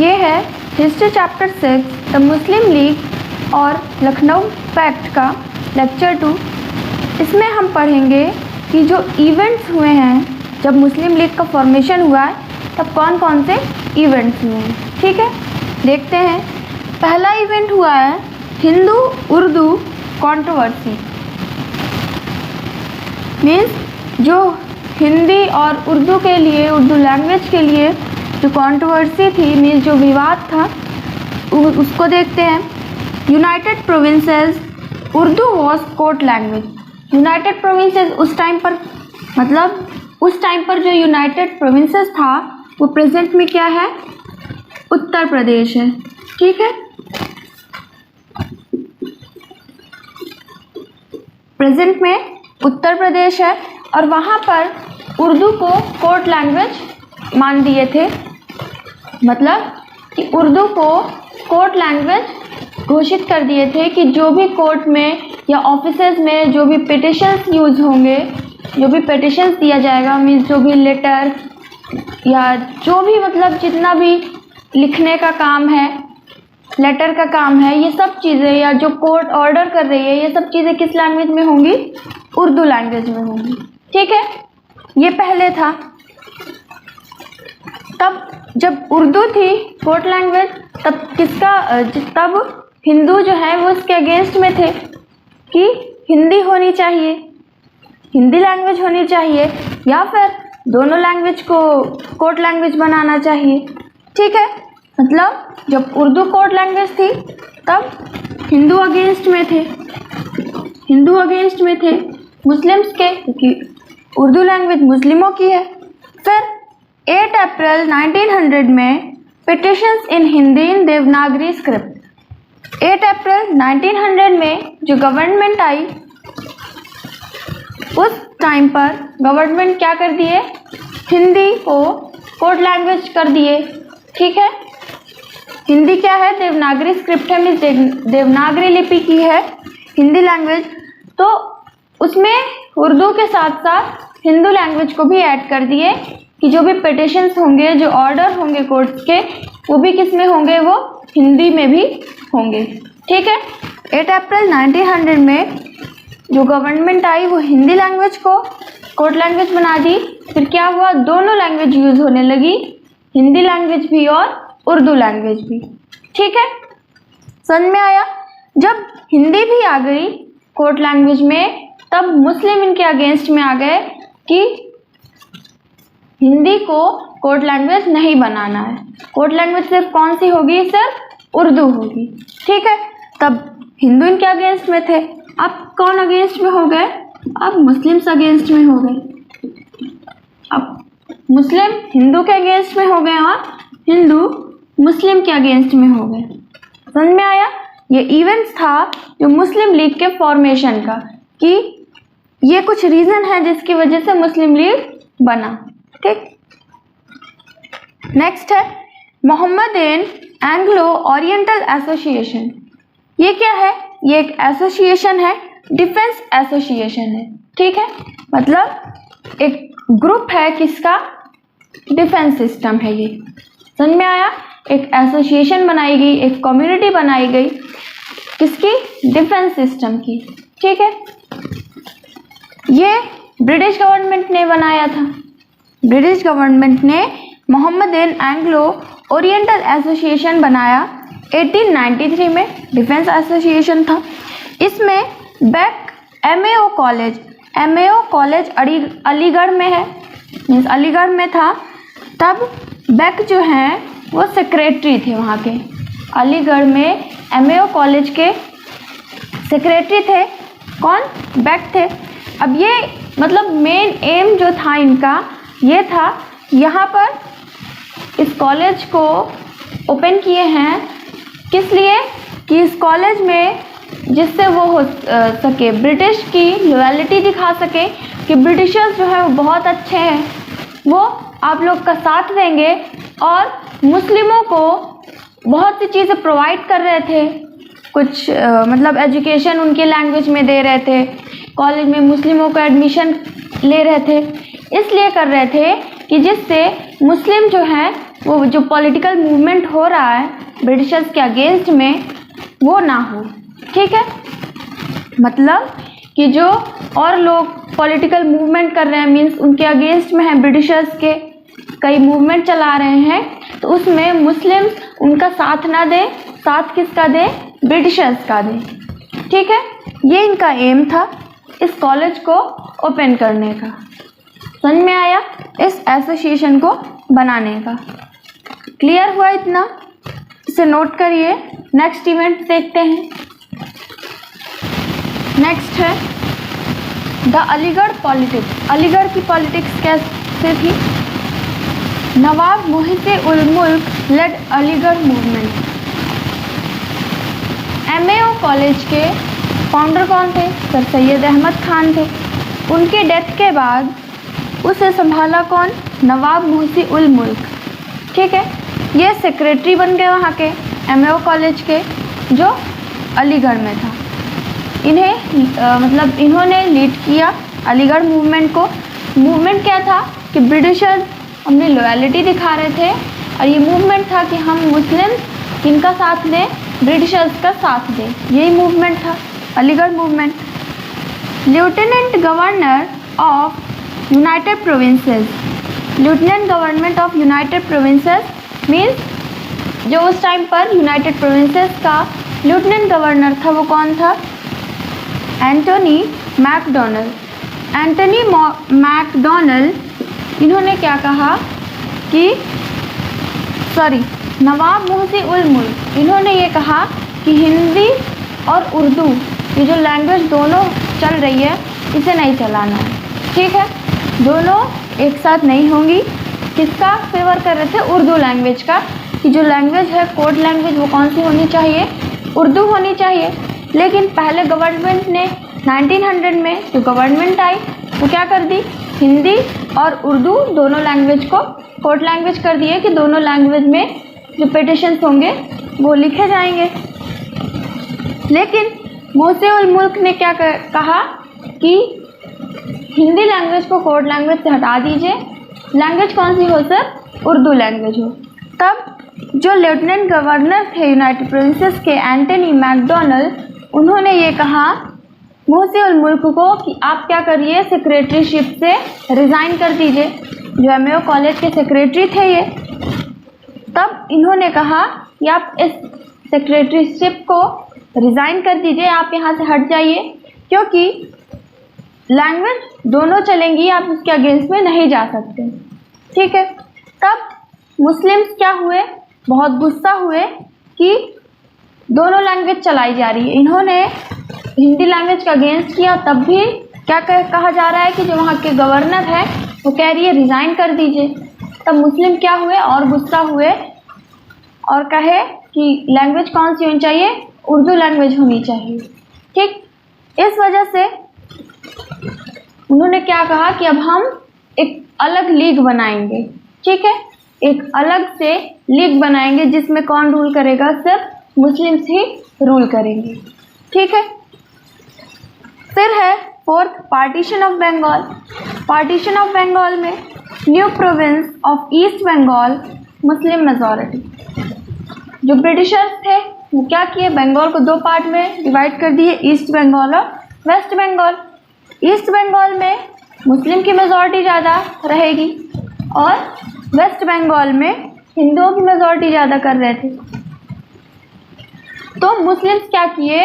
ये है history chapter 6 the Muslim league और लखनऊ पैक्ट का लेक्चर 2। इसमें हम पढ़ेंगे कि जो इवेंट्स हुए हैं जब मुस्लिम लीग का फॉर्मेशन हुआ है तब कौन कौन से इवेंट्स हुए हैं। ठीक है, देखते हैं। पहला इवेंट हुआ है हिंदू उर्दू कंट्रोवर्सी। मीन्स जो हिंदी और उर्दू के लिए, उर्दू लैंग्वेज के लिए जो कंट्रोवर्सी थी, मीन्स जो विवाद था, उसको देखते हैं। United provinces Urdu was court language. United provinces उस टाइम पर, मतलब उस टाइम पर जो यूनाइटेड प्रोविंसेस था वो प्रेजेंट में क्या है, उत्तर प्रदेश है। ठीक है, प्रेजेंट में उत्तर प्रदेश है और वहाँ पर उर्दू को कोर्ट लैंग्वेज मान दिए थे। मतलब कि उर्दू को कोर्ट लैंग्वेज घोषित कर दिए थे कि जो भी कोर्ट में या ऑफिसेज में जो भी पिटिशंस यूज़ होंगे, जो भी पिटिशंस दिया जाएगा, मीन्स जो भी लेटर या जो भी मतलब जितना भी लिखने का काम है, लेटर का काम है, ये सब चीज़ें या जो कोर्ट ऑर्डर कर रही है, ये सब चीज़ें किस लैंग्वेज में होंगी, उर्दू लैंग्वेज में होंगी। ठीक है, ये पहले था। तब जब उर्दू थी कोर्ट लैंग्वेज, तब हिंदू जो है वो इसके अगेंस्ट में थे कि हिंदी होनी चाहिए, हिंदी लैंग्वेज होनी चाहिए, या फिर दोनों लैंग्वेज को कोर्ट लैंग्वेज बनाना चाहिए। ठीक है, मतलब जब उर्दू कोर्ट लैंग्वेज थी तब हिंदू अगेंस्ट में थे, हिंदू अगेंस्ट में थे मुस्लिम्स के, क्योंकि उर्दू लैंग्वेज मुस्लिमों की है। फिर 8 अप्रैल 1900 में पिटिशंस इन हिंदी इन देवनागरी स्क्रिप्ट। 8 अप्रैल 1900 में जो गवर्नमेंट आई, उस टाइम पर गवर्नमेंट क्या कर दिए, हिंदी को कोर्ट लैंग्वेज कर दिए। ठीक है, हिंदी क्या है, देवनागरी स्क्रिप्ट है, मीन्स देवनागरी लिपि की है हिंदी लैंग्वेज। तो उसमें उर्दू के साथ साथ हिंदू लैंग्वेज को भी ऐड कर दिए कि जो भी पिटिशंस होंगे, जो ऑर्डर होंगे कोर्ट्स के, वो भी किस में होंगे, वो हिंदी में भी होंगे। ठीक है, 8 अप्रैल 1900 में जो गवर्नमेंट आई वो हिंदी लैंग्वेज को कोर्ट लैंग्वेज बना दी। फिर क्या हुआ, दोनों लैंग्वेज यूज़ होने लगी, हिंदी लैंग्वेज भी और उर्दू लैंग्वेज भी। ठीक है, समझ में आया। जब हिंदी भी आ गई कोर्ट लैंग्वेज में, तब मुस्लिम इनके अगेंस्ट में आ गए कि हिंदी को कोर्ट लैंग्वेज नहीं बनाना है, कोर्ट लैंग्वेज सिर्फ कौन सी होगी, सिर्फ उर्दू होगी। ठीक है, तब हिंदू इनके अगेंस्ट में थे। अब कौन अगेंस्ट में हो गए, अब मुस्लिम्स अगेंस्ट में हो गए। अब मुस्लिम हिंदू के अगेंस्ट में हो गए और हिंदू मुस्लिम के अगेंस्ट में हो गए। समझ में आया। ये इवेंट्स था जो मुस्लिम लीग के फॉर्मेशन का, कि ये कुछ रीज़न है जिसकी वजह से मुस्लिम लीग बना। ठीक, नेक्स्ट है मोहम्मदन एंग्लो ओरिएंटल एसोसिएशन। ये क्या है, ये एक एसोसिएशन है, डिफेंस एसोसिएशन है। ठीक है, मतलब एक ग्रुप है किसका, डिफेंस सिस्टम है ये। समझ में आया। एक एसोसिएशन बनाई गई, एक कम्युनिटी बनाई गई, किसकी, डिफेंस सिस्टम की। ठीक है, ये ब्रिटिश गवर्नमेंट ने बनाया था। ब्रिटिश गवर्नमेंट ने मोहम्मदन एंग्लो ओरिएंटल एसोसिएशन बनाया 1893 में, डिफेंस एसोसिएशन था। इसमें बेक एमएओ कॉलेज अलीगढ़ में है, मीन्स अलीगढ़ में था। तब बेक जो हैं वो सेक्रेटरी थे वहाँ के, अलीगढ़ में एमएओ कॉलेज के सेक्रेटरी थे। कौन, बेक थे। अब ये मतलब मेन एम जो था इनका, ये था यहाँ पर इस कॉलेज को ओपन किए हैं, किस लिए, कि इस कॉलेज में जिससे वो हो सके, ब्रिटिश की लॉयल्टी दिखा सके कि ब्रिटिशर्स जो है वो बहुत अच्छे हैं, वो आप लोग का साथ देंगे और मुस्लिमों को बहुत सी चीज़ें प्रोवाइड कर रहे थे। कुछ मतलब एजुकेशन उनके लैंग्वेज में दे रहे थे, कॉलेज में मुस्लिमों का एडमिशन ले रहे थे, इसलिए कर रहे थे कि जिससे मुस्लिम जो हैं वो जो पॉलिटिकल मूवमेंट हो रहा है ब्रिटिशर्स के अगेंस्ट में वो ना हो। ठीक है, मतलब कि जो और लोग पॉलिटिकल मूवमेंट कर रहे हैं, मीन्स उनके अगेंस्ट में है, ब्रिटिशर्स के कई मूवमेंट चला रहे हैं, तो उसमें मुस्लिम्स उनका साथ ना दें, साथ किसका दें? ब्रिटिशर्स का दें। ठीक है, ये इनका एम था इस कॉलेज को ओपन करने का। समझ में आया? इस एसोसिएशन को बनाने का। क्लियर हुआ इतना? इसे नोट करिए। नेक्स्ट इवेंट देखते हैं। नेक्स्ट है द अलीगढ़ पॉलिटिक्स। अलीगढ़ की पॉलिटिक्स कैसे थी? नवाब Muhit ul Mulk led Aligarh movement. MAO college के फाउंडर कौन थे? सर सैयद अहमद खान थे। उनके डेथ के बाद उसे संभाला कौन? नवाब मुहित उल मुल्क। ठीक है, ये सेक्रेटरी बन गए वहाँ के एमएओ कॉलेज के, जो अलीगढ़ में था। इन्हें इन्होंने लीड किया अलीगढ़ मूवमेंट को। मूवमेंट क्या था कि ब्रिटिशर्स अपनी लॉयल्टी दिखा रहे थे, और ये मूवमेंट था कि हम मुस्लिम किनका साथ दें? ब्रिटिशर्स का साथ दें। यही मूवमेंट था Aligarh movement. Lieutenant governor of United provinces. Lieutenant government of United provinces means जो उस टाइम पर यूनाइटेड प्रोविंसेस का लेफ्टिनेंट गवर्नर था वो कौन था? एंटोनी मैकडोनल। एंटोनी मैकडोनल इन्होंने क्या कहा कि नवाब मुहित उल मुल्क इन्होंने ये कहा कि हिंदी और उर्दू ये जो लैंग्वेज दोनों चल रही है इसे नहीं चलाना है। ठीक है, दोनों एक साथ नहीं होंगी। किसका फेवर कर रहे थे? उर्दू लैंग्वेज का, कि जो लैंग्वेज है कोड लैंग्वेज वो कौन सी होनी चाहिए? उर्दू होनी चाहिए। लेकिन पहले गवर्नमेंट ने 1900 में जो गवर्नमेंट आई वो क्या कर दी? हिंदी और उर्दू दोनों लैंग्वेज को कोड लैंग्वेज कर दिए कि दोनों लैंग्वेज में जो पिटिशंस होंगे वो लिखे जाएंगे। लेकिन मुहित उल मुल्क ने क्या कहा कि हिंदी लैंग्वेज को कोड लैंग्वेज से हटा दीजिए, लैंग्वेज कौन सी हो सर? उर्दू लैंग्वेज हो। तब जो लेफ्टिनेंट गवर्नर थे यूनाइटेड प्रोविंसेस के एंटोनी मैकडोनल, उन्होंने ये कहा मुहित उल मुल्क को कि आप क्या करिए, सेक्रेटरीशिप से रिज़ाइन कर दीजिए। जो एमएओ कॉलेज के सेक्रेटरी थे ये, तब इन्होंने कहा कि आप इस सेक्रेटरीशिप को रिज़ाइन कर दीजिए, आप यहाँ से हट जाइए, क्योंकि लैंग्वेज दोनों चलेंगी, आप उसके अगेंस्ट में नहीं जा सकते। ठीक है, तब मुस्लिम्स क्या हुए? बहुत गुस्सा हुए कि दोनों लैंग्वेज चलाई जा रही है। इन्होंने हिंदी लैंग्वेज का अगेंस्ट किया, तब भी क्या कहा जा रहा है कि जो वहाँ के गवर्नर है वो कह रही है रिज़ाइन कर दीजिए। तब मुस्लिम क्या हुए? और गुस्सा हुए और कहे कि लैंग्वेज कौन सी होनी चाहिए? उर्दू लैंग्वेज होनी चाहिए। ठीक, इस वजह से उन्होंने क्या कहा कि अब हम एक अलग लीग बनाएंगे। ठीक है, एक अलग से लीग बनाएंगे जिसमें कौन रूल करेगा? सिर्फ मुस्लिम्स ही रूल करेंगे। ठीक है, फिर है fourth partition of Bengal. Partition of Bengal में new province of east Bengal Muslim majority. जो ब्रिटिशर्स थे वो क्या किए? बंगाल को दो पार्ट में डिवाइड कर दिए, ईस्ट बंगाल और वेस्ट बंगाल। ईस्ट बंगाल में मुस्लिम की मेजॉरिटी ज़्यादा रहेगी और वेस्ट बंगाल में हिंदुओं की मेजॉरिटी ज़्यादा कर रहे थे। तो मुस्लिम्स क्या किए?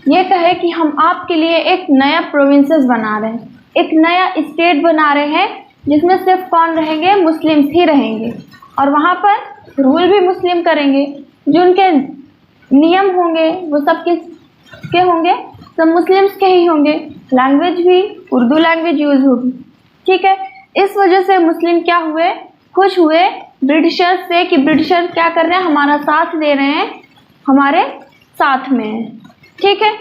ये कहे कि हम आपके लिए एक नया प्रोविंसेस बना रहे हैं, एक नया स्टेट बना रहे हैं जिसमें सिर्फ कौन रहेंगे? मुस्लिम्स ही रहेंगे, और वहाँ पर रूल भी मुस्लिम करेंगे। जो उनके नियम होंगे वो सब किसके होंगे? सब मुस्लिम्स के ही होंगे। लैंग्वेज भी उर्दू लैंग्वेज यूज़ होगी। ठीक है, इस वजह से मुस्लिम क्या हुए? खुश हुए ब्रिटिशर्स से कि ब्रिटिशर्स क्या कर रहे हैं? हमारा साथ दे रहे हैं, हमारे साथ में हैं। ठीक है,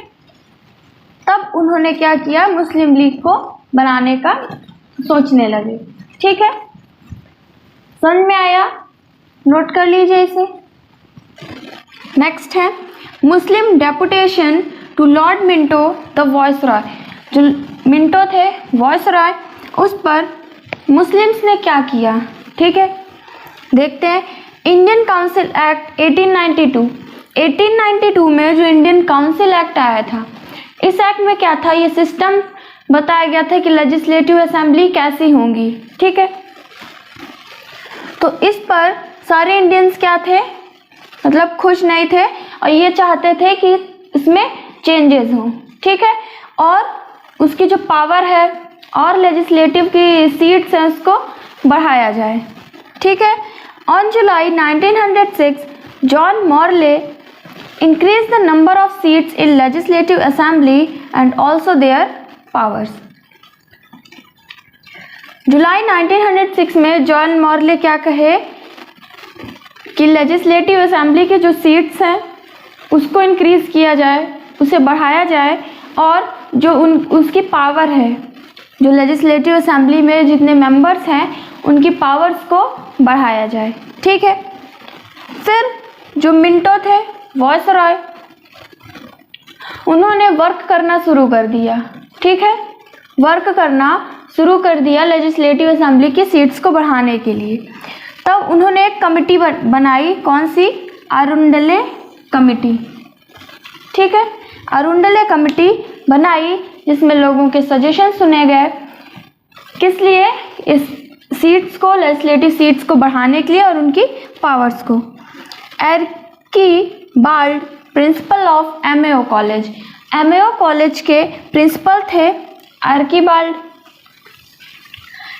तब उन्होंने क्या किया? मुस्लिम लीग को बनाने का सोचने लगे। ठीक है, समझ में आया? नोट कर लीजिए इसे। नेक्स्ट है Muslim deputation to Lord Minto the viceroy. जो मिंटो थे वॉइसरॉय, उस पर मुस्लिम्स ने क्या किया? ठीक है, देखते हैं। इंडियन काउंसिल एक्ट 1892 में जो इंडियन काउंसिल एक्ट आया था, इस एक्ट में क्या था, ये सिस्टम बताया गया था कि लेजिस्लेटिव असेंबली कैसी होंगी। ठीक है, तो इस पर सारे इंडियंस क्या थे, मतलब खुश नहीं थे और ये चाहते थे कि इसमें चेंजेस हों। ठीक है, और उसकी जो पावर है और लेजिस्लेटिव की सीट्स हैं उसको बढ़ाया जाए। ठीक है, on July 1906 John Morley increased the number of seats in legislative assembly and also their powers. जुलाई 1906 में जॉन मॉर्ले क्या कहे कि लेजिस्लेटिव असेंबली की जो सीट्स हैं उसको इंक्रीज किया जाए, उसे बढ़ाया जाए और जो उसकी पावर है, जो लेजिस्लेटिव असेंबली में जितने मेंबर्स हैं उनकी पावर्स को बढ़ाया जाए। ठीक है, फिर जो मिंटो थे, वायसरॉय, उन्होंने वर्क करना शुरू कर दिया। ठीक है, वर्क करना शुरू कर दिया लेजिस्लेटिव असेंबली की सीट्स को बढ़ाने के लिए। तब उन्होंने एक कमिटी बनाई, कौन सी, अरुंडले कमिटी। ठीक है, अरुंडले कमिटी बनाई जिसमें लोगों के सजेशन सुने गए, किस लिए, इस सीट्स को, लेजिस्लेटिव सीट्स को बढ़ाने के लिए और उनकी पावर्स को। Archibald principal of MAO college, MAO college के प्रिंसिपल थे आर्कीबाल्ड।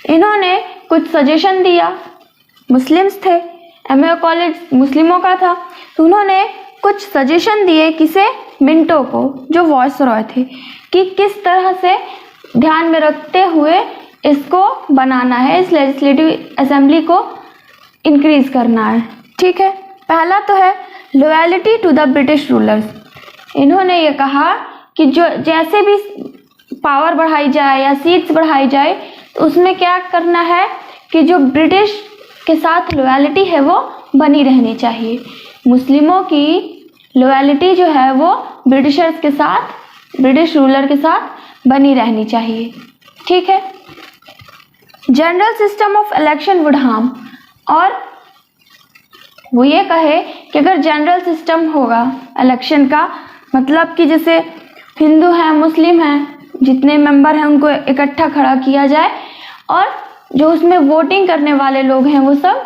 इन्होंने कुछ सजेशन दिया, मुस्लिम्स थे, एमएओ कॉलेज मुस्लिमों का था, तो उन्होंने कुछ सजेशन दिए, किसे, मिंटो को, जो वायसरॉय थे, कि किस तरह से ध्यान में रखते हुए इसको बनाना है, इस लेजिस्लेटिव असेंबली को इंक्रीज करना है। ठीक है, पहला तो है loyalty to the British rulers. इन्होंने ये कहा कि जो जैसे भी पावर बढ़ाई जाए या सीट्स बढ़ाई जाए तो उसमें क्या करना है कि जो ब्रिटिश के साथ लॉयल्टी है वो बनी रहनी चाहिए। मुस्लिमों की लॉयल्टी जो है वो ब्रिटिशर्स के साथ, ब्रिटिश रूलर के साथ बनी रहनी चाहिए। ठीक है, general system of election would harm, और वो ये कहे कि अगर जनरल सिस्टम होगा इलेक्शन का, मतलब कि जैसे हिंदू हैं, मुस्लिम हैं, जितने मेंबर हैं उनको इकट्ठा खड़ा किया जाए और जो उसमें वोटिंग करने वाले लोग हैं वो सब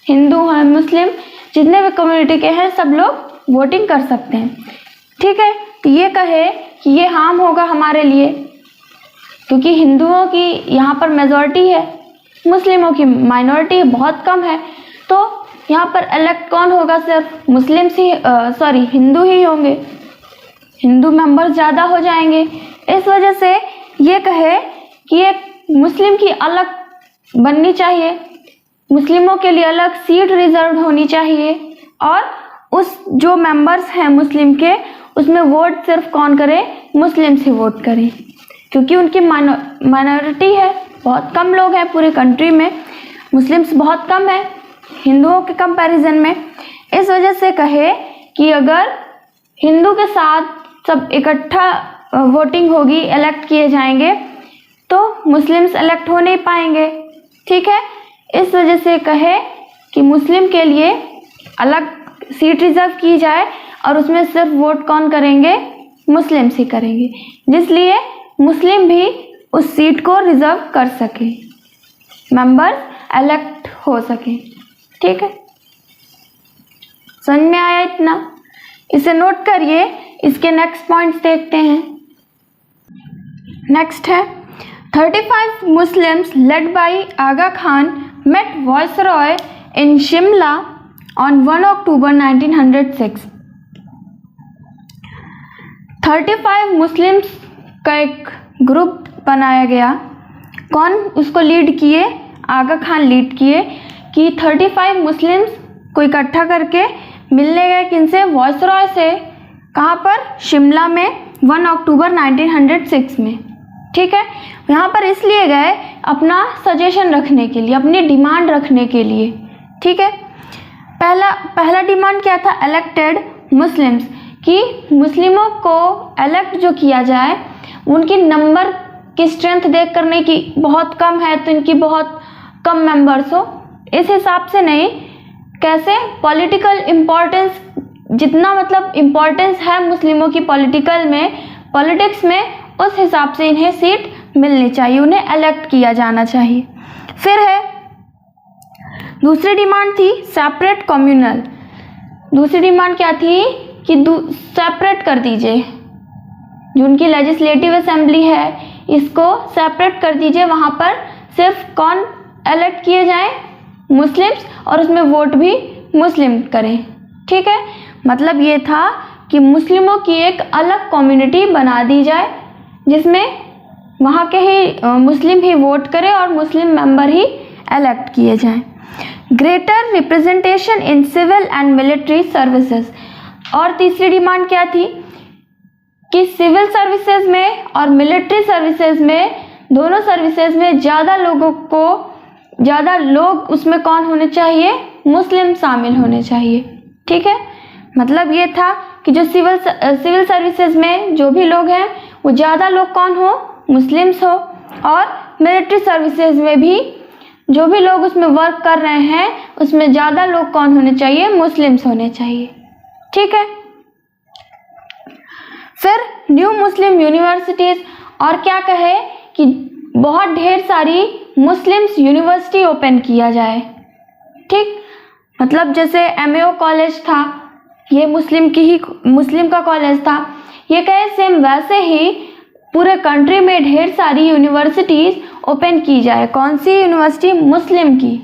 हिंदू हैं, मुस्लिम, जितने भी कम्युनिटी के हैं सब लोग वोटिंग कर सकते हैं। ठीक है, तो ये कहे कि ये हार्म होगा हमारे लिए, क्योंकि हिंदुओं की यहाँ पर मेजॉरिटी है, मुस्लिमों की माइनॉरिटी बहुत कम है, तो यहाँ पर इलेक्ट कौन होगा, सिर्फ मुस्लिम्स ही, हिंदू ही होंगे, हिंदू मेंबर्स ज़्यादा हो जाएंगे। इस वजह से ये कहे कि एक मुस्लिम की अलग बननी चाहिए, मुस्लिमों के लिए अलग सीट रिजर्व होनी चाहिए, और उस जो मेंबर्स हैं मुस्लिम के उसमें वोट सिर्फ कौन करे, मुस्लिम्स ही वोट करें, क्योंकि उनकी माइनॉरिटी है, बहुत कम लोग हैं पूरी कंट्री में, मुस्लिम्स बहुत कम है हिंदुओं के कंपैरिजन में। इस वजह से कहे कि अगर हिंदू के साथ सब इकट्ठा वोटिंग होगी, इलेक्ट किए जाएंगे, तो मुस्लिम्स इलेक्ट हो नहीं पाएंगे। ठीक है, इस वजह से कहे कि मुस्लिम के लिए अलग सीट रिजर्व की जाए और उसमें सिर्फ वोट कौन करेंगे, मुस्लिम्स ही करेंगे, जिसलिए मुस्लिम भी उस सीट को रिजर्व कर सके, मेंबर इलेक्ट हो सके। ठीक है, समझ में आया इतना, इसे नोट करिए। इसके नेक्स्ट पॉइंट्स देखते हैं। नेक्स्ट है 35 Muslims led by Aga Khan met viceroy in Shimla on 1 October 1906। 35 Muslims का एक ग्रुप बनाया गया, कौन उसको लीड किए, आगा खान लीड किए, कि 35 मुस्लिम्स को इकट्ठा करके मिलने गए, किनसे, वायसरॉय से, कहाँ पर, शिमला में 1 अक्टूबर 1906 में। ठीक है, यहाँ पर इसलिए गए अपना सजेशन रखने के लिए, अपनी डिमांड रखने के लिए। ठीक है, पहला डिमांड क्या था, इलेक्टेड मुस्लिम्स, कि मुस्लिमों को इलेक्ट जो किया जाए, उनकी नंबर की स्ट्रेंथ देख कर नहीं कि बहुत कम है तो इनकी बहुत कम मेंबर्स हो, इस हिसाब से नहीं, कैसे पॉलिटिकल इम्पोर्टेंस, जितना मतलब इम्पोर्टेंस है मुस्लिमों की पॉलिटिकल में, पॉलिटिक्स में, उस हिसाब से इन्हें सीट मिलनी चाहिए, उन्हें इलेक्ट किया जाना चाहिए। फिर है दूसरी डिमांड थी सेपरेट कम्युनल। दूसरी डिमांड क्या थी कि सेपरेट कर दीजिए, जो उनकी लेजिस्लेटिव असेंबली है इसको सेपरेट कर दीजिए, वहाँ पर सिर्फ कौन इलेक्ट किए जाएं, मुस्लिम्स, और उसमें वोट भी मुस्लिम करें। ठीक है, मतलब ये था कि मुस्लिमों की एक अलग कम्युनिटी बना दी जाए जिसमें वहाँ के ही मुस्लिम ही वोट करें और मुस्लिम मेंबर ही इलेक्ट किए जाएं। Greater representation in civil and military services. और तीसरी डिमांड क्या थी कि सिविल सर्विसेज में और मिलिट्री सर्विसेज में, दोनों सर्विसेज में ज़्यादा लोग उसमें कौन होने चाहिए, मुस्लिम शामिल होने चाहिए। ठीक है, मतलब ये था कि जो सिविल सर्विसेज में जो भी लोग हैं वो ज़्यादा लोग कौन हो, मुस्लिम्स हो, और मिलिट्री सर्विसेज में भी जो भी लोग उसमें वर्क कर रहे हैं उसमें ज़्यादा लोग कौन होने चाहिए, मुस्लिम्स होने चाहिए। ठीक है, फिर न्यू मुस्लिम यूनिवर्सिटीज़, और क्या कहे कि बहुत ढेर सारी मुस्लिम्स यूनिवर्सिटी ओपन किया जाए। ठीक, मतलब जैसे MAO कॉलेज था, ये मुस्लिम का कॉलेज था, ये कहे सेम वैसे ही पूरे कंट्री में ढेर सारी यूनिवर्सिटीज़ ओपन की जाए। कौन सी यूनिवर्सिटी, मुस्लिम की।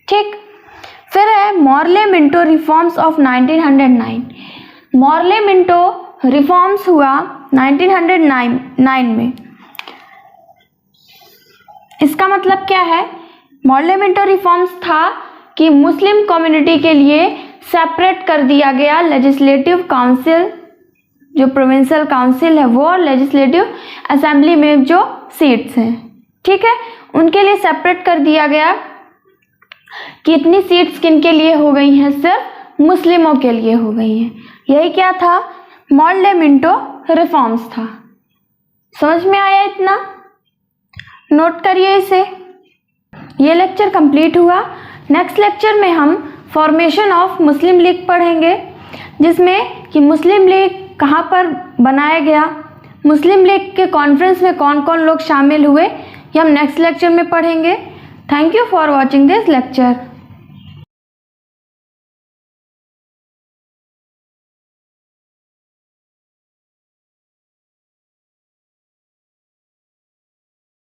ठीक, फिर है Morley Minto reforms of 1909। Morley Minto reforms हुआ 1909 में। इसका मतलब क्या है, मॉर्ले मिंटो रिफॉर्म्स था कि मुस्लिम कम्युनिटी के लिए सेपरेट कर दिया गया लेजिस्लेटिव काउंसिल, जो प्रोविंशियल काउंसिल है वो, और लेजिस्लेटिव असेंबली में जो सीट्स हैं, ठीक है, उनके लिए सेपरेट कर दिया गया कि इतनी सीट्स किन के लिए हो गई हैं, सिर्फ मुस्लिमों के लिए हो गई हैं। यही क्या था, मॉर्ले मिंटो रिफॉर्म्स था। समझ में आया इतना? नोट करिए इसे। ये लेक्चर कंप्लीट हुआ। नेक्स्ट लेक्चर में हम फॉर्मेशन ऑफ मुस्लिम लीग पढ़ेंगे, जिसमें कि मुस्लिम लीग कहाँ पर बनाया गया, मुस्लिम लीग के कॉन्फ्रेंस में कौन कौन लोग शामिल हुए, ये हम नेक्स्ट लेक्चर में पढ़ेंगे। Thank you for watching this lecture.